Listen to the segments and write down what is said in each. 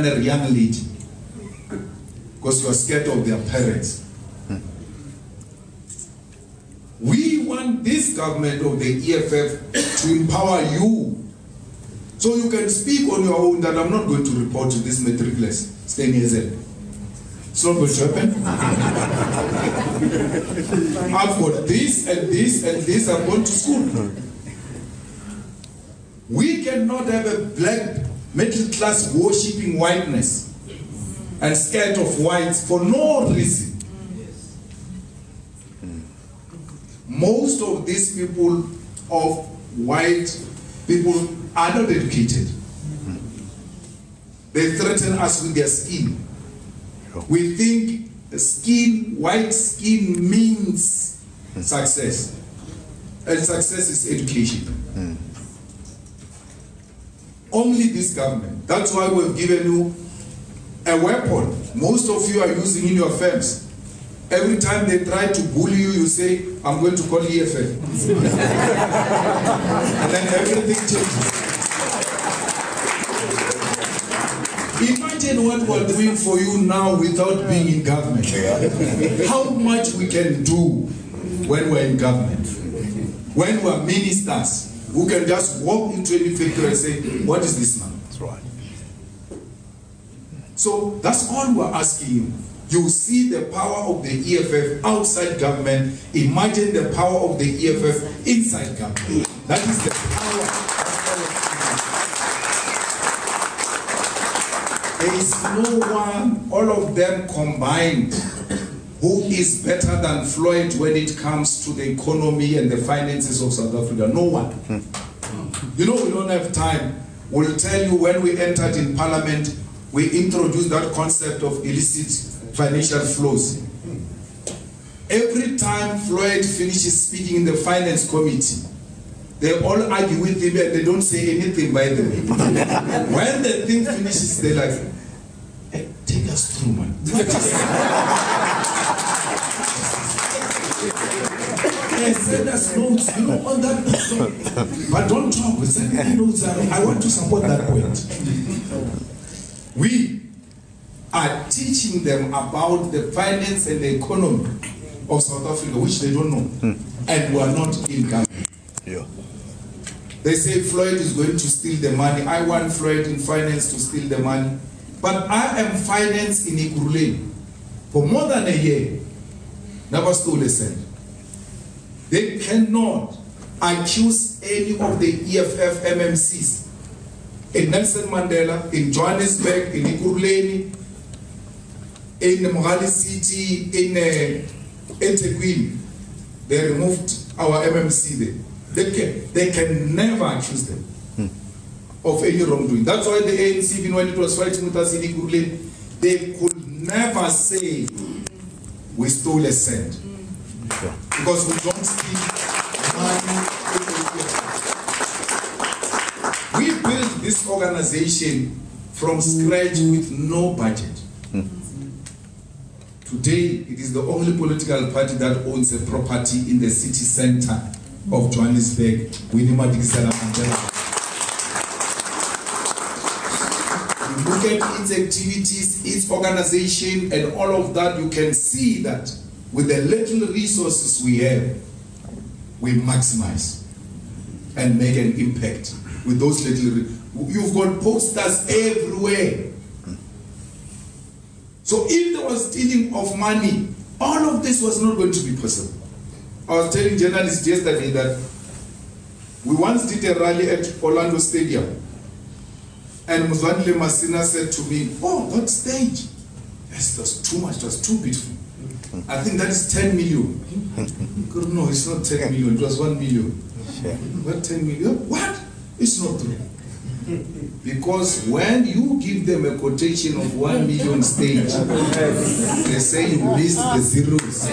a young lady because you are scared of their parents. We want this government of the EFF to empower you so you can speak on your own that I'm not going to report to this matriculous. Stay near them. It's not going to happen. I've got this and this and this. I'm going to school. We cannot have a black middle class worshipping whiteness and scared of whites for no reason. Most of these people of white people are not educated. They threaten us with their skin. We think skin, white skin means success. And success is education. Only this government. That's why we've given you a weapon. Most of you are using in your firms. Every time they try to bully you, you say, I'm going to call EFF. And then everything changes. Imagine what we're doing for you now without being in government. How much we can do when we're in government. When we're ministers, who can just walk into any factory and say, what is this now? That's right. So that's all we're asking you. You see the power of the EFF outside government. Imagine the power of the EFF inside government. That is the power. There is no one, all of them combined, who is better than Floyd when it comes to the economy and the finances of South Africa. No one. You know, we don't have time. We'll tell you when we entered in Parliament, we introduced that concept of illicit financial flows. Every time Floyd finishes speaking in the Finance Committee, they all argue with him and they don't say anything, by the way. When the thing finishes, they're like, hey, take us through, man. They send us notes, you know, on that note. But don't talk, we send me notes. I want to support that point. We are teaching them about the finance and the economy of South Africa, which they don't know. And we are not in government. Yeah. They say Floyd is going to steal the money. I want Floyd in finance to steal the money. But I am finance in Ikuruleni. For more than a year, never stole a cent. They cannot accuse any of the EFF MMCs in Nelson Mandela, in Johannesburg, in Ikuruleni, in Mohali City, in eThekwini. They removed our MMC there. They can never accuse them of any wrongdoing. That's why the ANC, even when it was fighting with us in Ikuruleni, they could never say we stole a cent. Because we don't steal money. We built this organization from scratch with no budget. Today, it is the only political party that owns a property in the city center of Johannesburg, Winnie Madikizela Mandela. You look at its activities, its organization, and all of that, you can see that with the little resources we have, we maximize and make an impact with those little. You've got posters everywhere. So if there was stealing of money, all of this was not going to be possible. I was telling journalists yesterday that we once did a rally at Orlando Stadium, and Mzwandile Masina said to me, oh, that stage, yes, it was too much, it was too beautiful. I think that is 10 million. No, it's not 10 million, it was 1 million. What 10 million? What? It's not true. Because when you give them a quotation of 1 million stage, they say you missed the zeros.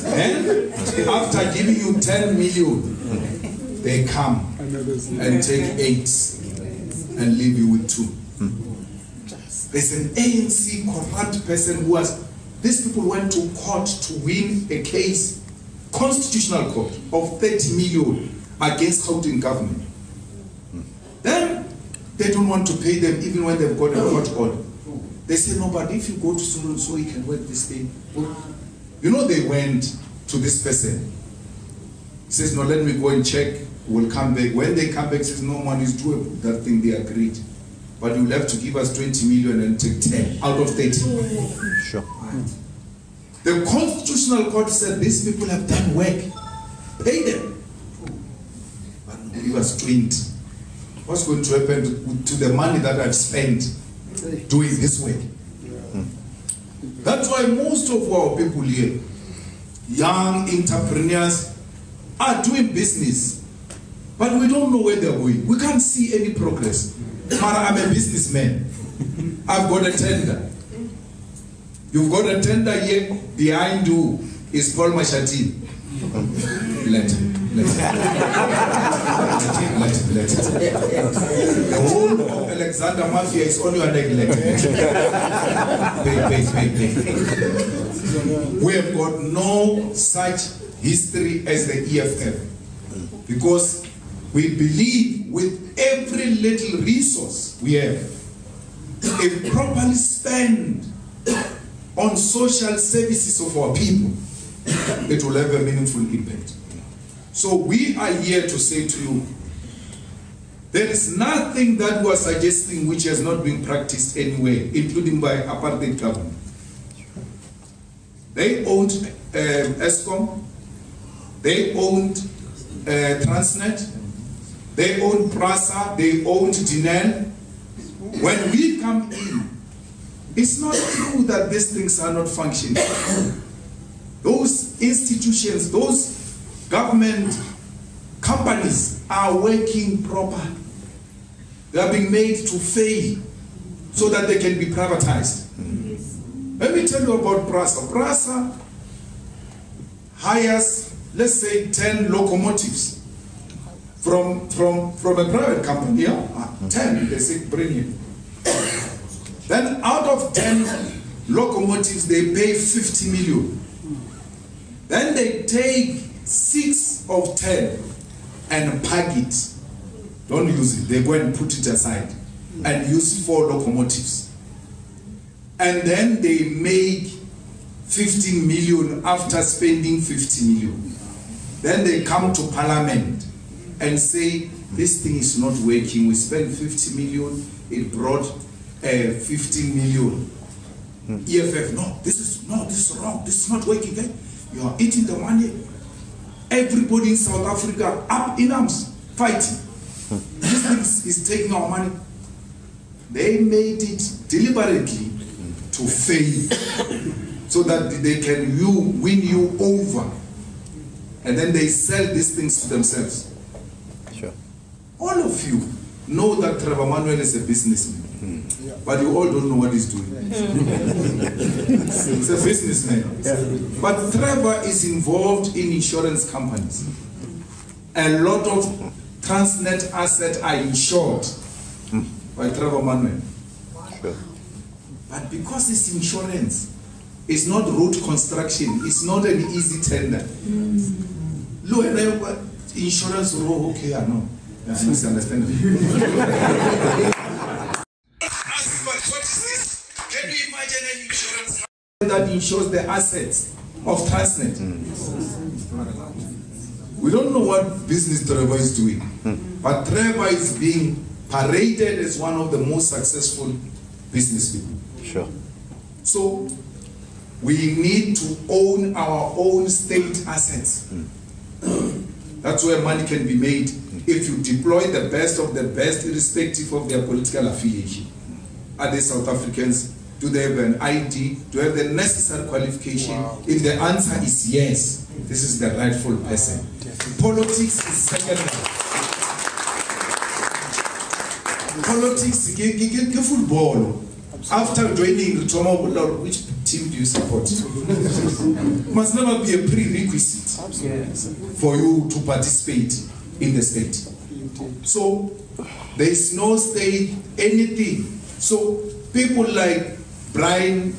And after giving you 10 million, they come and take 8 and leave you with 2. There's an ANC corrupt person who has, these people went to court to win a case, constitutional court, of 30 million against Gauteng government. Then they don't want to pay them even when they've got a court order. They say, no, but if you go to so you can work this thing. You know, they went to this person. He says, no, let me go and check. We'll come back. When they come back, he says, no, man, is doable. That thing they agreed. But you'll have to give us 20 million and take 10 out of 30. Sure. The Constitutional Court said, these people have done work. Pay them. But no, give us 20. What's going to happen to the money that I've spent doing this work? That's why most of our people here, young entrepreneurs, are doing business, but we don't know where they're going. We can't see any progress. Mara, I'm a businessman. I've got a tender. You've got a tender here. Behind you is Paul Mashatin. Let it. The whole of Alexander Mafia is on your neck. Pay. We have got no such history as the EFF, because we believe with every little resource we have, if properly spent on social services of our people, it will have a meaningful impact. So we are here to say to you, there is nothing that we are suggesting which has not been practiced anywhere, including by apartheid government. They owned ESCOM, they owned Transnet, they owned PRASA, they owned DINEL. When we come in, it's not true that these things are not functioning. Those institutions, those government companies are working properly. They are being made to fail so that they can be privatized. Let me tell you about PRASA. PRASA hires, let's say, 10 locomotives from a private company. Yeah? 10, they say, bring it. Then out of 10 locomotives, they pay 50 million. Then they take 6 of 10 and pack it. Don't use it. They go and put it aside and use 4 locomotives. And then they make 15 million after spending 50 million. Then they come to Parliament and say, this thing is not working. We spent 50 million, it brought 15 million. EFF, no, this is wrong, this is not working. Eh? You are eating the money. Everybody in South Africa up in arms, fighting. This thing is taking our money. They made it deliberately to fail so that they can win you over. And then they sell these things to themselves. Sure. All of you know that Trevor Manuel is a businessman. But you all don't know what he's doing. He's a businessman. But Trevor is involved in insurance companies. A lot of Transnet assets are insured by Trevor Manuel. Sure. But because it's insurance, it's not road construction, it's not an easy tender. Look, insurance, okay, I know. I misunderstand. Can you imagine an insurance company that insures the assets of Transnet? We don't know what business Trevor is doing, but Trevor is being paraded as one of the most successful business people. Sure. So we need to own our own state assets. That's where money can be made if you deploy the best of the best, irrespective of their political affiliation. Are they South Africans? Do they have an ID? Do they have the necessary qualification? Wow. If the answer is yes, this is the rightful person. Politics is secondary. Politics, give football. After joining the which team do you support? Must never be a prerequisite for you to participate in the state. So there is no state anything. So people like Brian,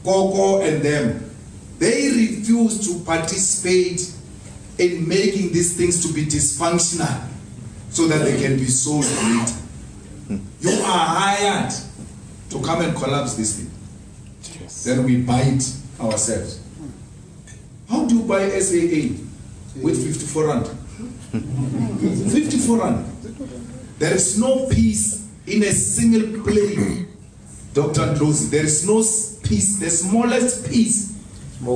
Coco and them, they refuse to participate in making these things to be dysfunctional so that they can be sold later. You are hired to come and collapse this thing. Yes. Then we buy it ourselves. How do you buy SAA with 54 rand? 54 rand. There is no peace in a single plane, Dr. Ndlozi. There is no peace, the smallest piece,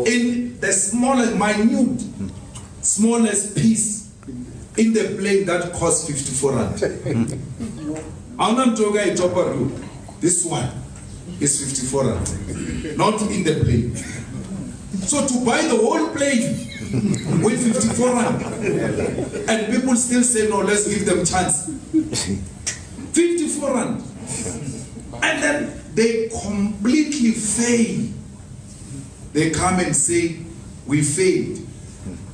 in the smallest, minute, smallest piece in the plane that costs 54 rand. I'm not talking chopper route. This one is 54 rand, not in the plane. So to buy the whole plane with 54 rand, and people still say no, let's give them chance. 54 rand, and then they completely fail. They come and say, we failed.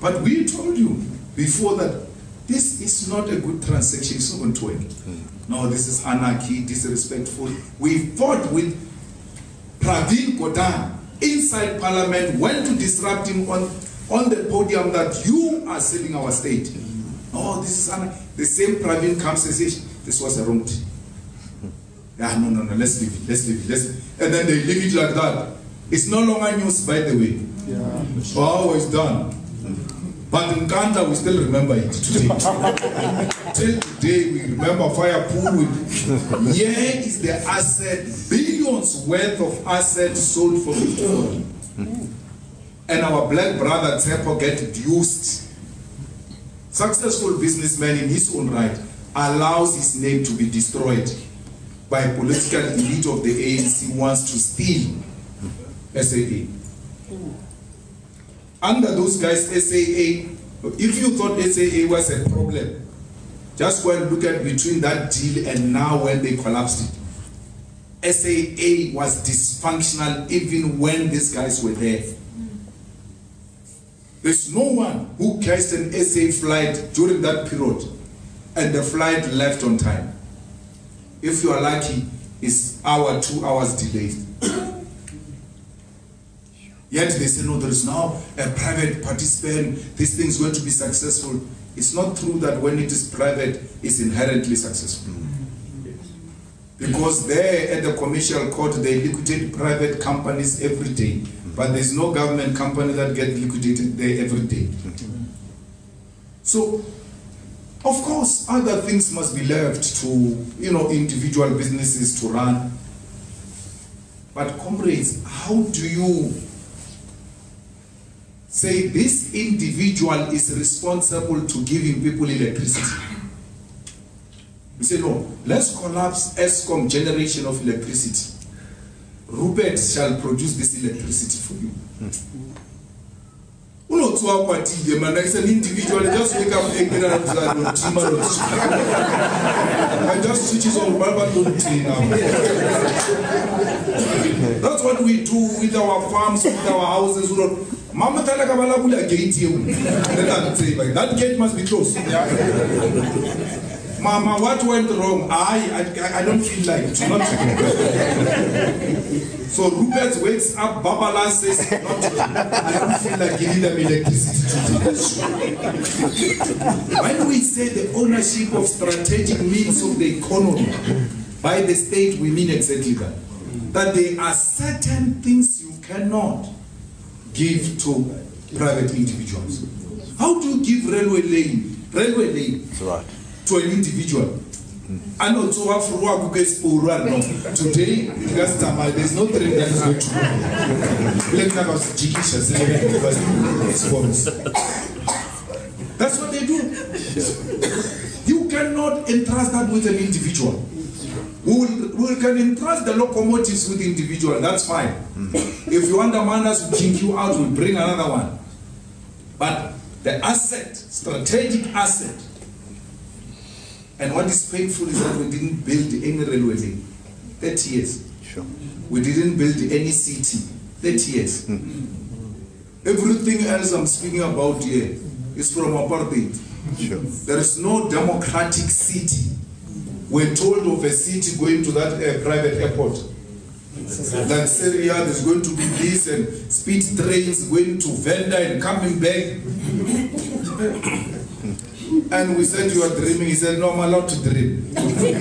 But we told you before that this is not a good transaction, it's not going to work. No, this is anarchy, disrespectful. We fought with Pravin Gordhan inside Parliament, went to disrupt him on the podium that you are selling our state. Oh, this is anarchy. The same Pravin comes and says, this was a wrong thing. Yeah, no, let's leave it, let's leave it, and then they leave it like that. It's no longer news, by the way. Yeah. Oh, it's done. But in Kanda, we still remember it today. Till today, we remember fire pool. Here is the asset, billions worth of assets sold for 54. And our black brother Tsepo get reduced. Successful businessman in his own right allows his name to be destroyed by a political elite of the ANC wants to steal SAA. Under those guys, SAA, if you thought SAA was a problem, just go and look at between that deal and now when they collapsed it. SAA was dysfunctional even when these guys were there. There's no one who catched an SA flight during that period and the flight left on time. If you are lucky, it's 2 hours delayed. Yet they say, no, there is now a private participant, this thing is going to be successful. It's not true that when it is private, it's inherently successful. Because there at the commercial court, they liquidate private companies every day. But there's no government company that gets liquidated there every day. So, of course, other things must be left to, individual businesses to run. But comrades, how do you say this individual is responsible to giving people electricity? We say, no, let's collapse ESCOM generation of electricity. Rupert shall produce this electricity for you. It's an individual, just wake up ignorant and I just switches on now. That's what we do with our farms, with our houses. Mama gate here. That gate must be closed. Mama, what went wrong? I don't feel like it. Not so Rupert wakes up, Babala says, I don't feel like giving them electricity. When we say the ownership of strategic means of the economy by the state, we mean exactly that. That there are certain things you cannot give to private individuals. How do you give railway lane? That's right. To an individual. And also today, there's no train that is going to That's what they do. You cannot entrust that with an individual. We can entrust the locomotives with the individual, that's fine. If you undermine us, we'll kick you out, we'll bring another one. But the asset, strategic asset, and what is painful is that we didn't build any railway lane. 30 years. Sure. We didn't build any city. 30 years. Everything else I'm speaking about here is from apartheid. Sure. There is no democratic city. We're told of a city going to that private airport. That area there's going to be this and speed trains going to Venda and coming back. And we said, you are dreaming. He said, no, I'm allowed to dream. He agreed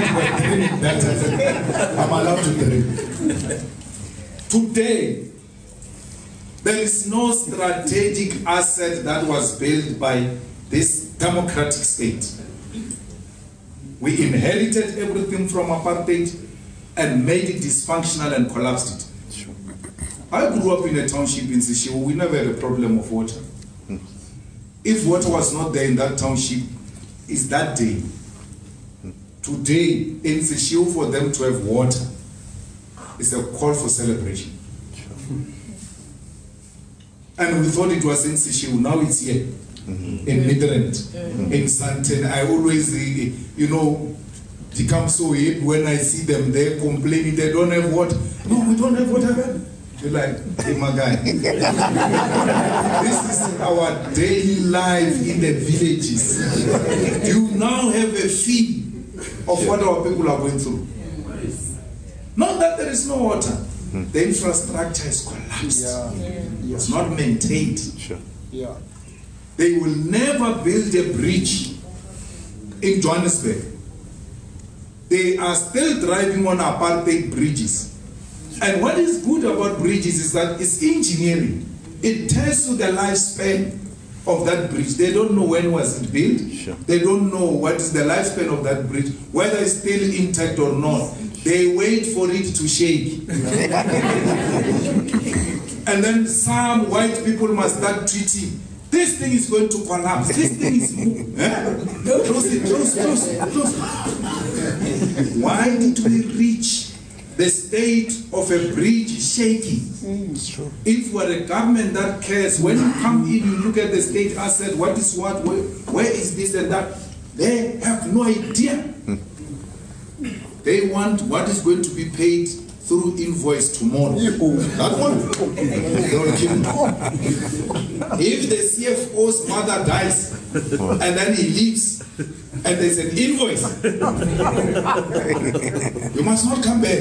we were dreaming that. I said, I'm allowed to dream. Today, there is no strategic asset that was built by this democratic state. We inherited everything from apartheid and made it dysfunctional and collapsed it. I grew up in a township in Sishiwu. We never had a problem of water. If water was not there in that township, it's that day. Today, in Sishiwu, for them to have water, it's a call for celebration. And we thought it was in Sishiwu, now it's here. In Midrand, in Santen. I always, become so happy when I see them there complaining they don't have water. No, we don't have water. You're like, hey, my guy. This is our daily life in the villages. You now have a feel of what our people are going through. Not that there is no water. The infrastructure is collapsed. It's not maintained. Sure. Yeah. They will never build a bridge in Johannesburg. They are still driving on apartheid bridges. And what is good about bridges is that it's engineering. It tells you the lifespan of that bridge. They don't know when was it built. Sure. They don't know what is the lifespan of that bridge, whether it's still intact or not. They wait for it to shake. And then some white people must start tweeting, this thing is going to collapse. This thing is moving. Close it, close. Why did we reach the state of a bridge shaking? If we're a government that cares, when you come in, you look at the state asset, what is what, where is this and that? They have no idea. They want what is going to be paid through invoice tomorrow. That one. If the CFO's mother dies and then he leaves and there's an invoice, you must not come back.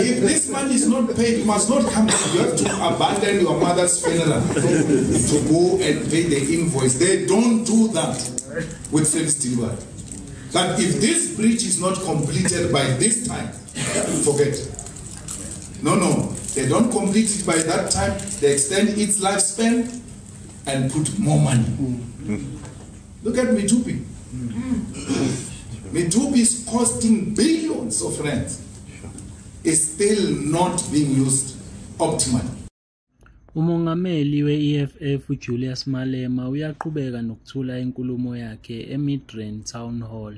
If this money is not paid, you must not come back. You have to abandon your mother's funeral to go and pay the invoice. They don't do that with self-delivery. That if this bridge is not completed by this time, forget. No. They don't complete it by that time. They extend its lifespan and put more money. Look at Medupi. Medupi is costing billions of rands. It's still not being used optimally. Umongameli we-EFF Julius Malema uyaqhubeka nokuthula inkulumo yakhe eMidrand Town Hall.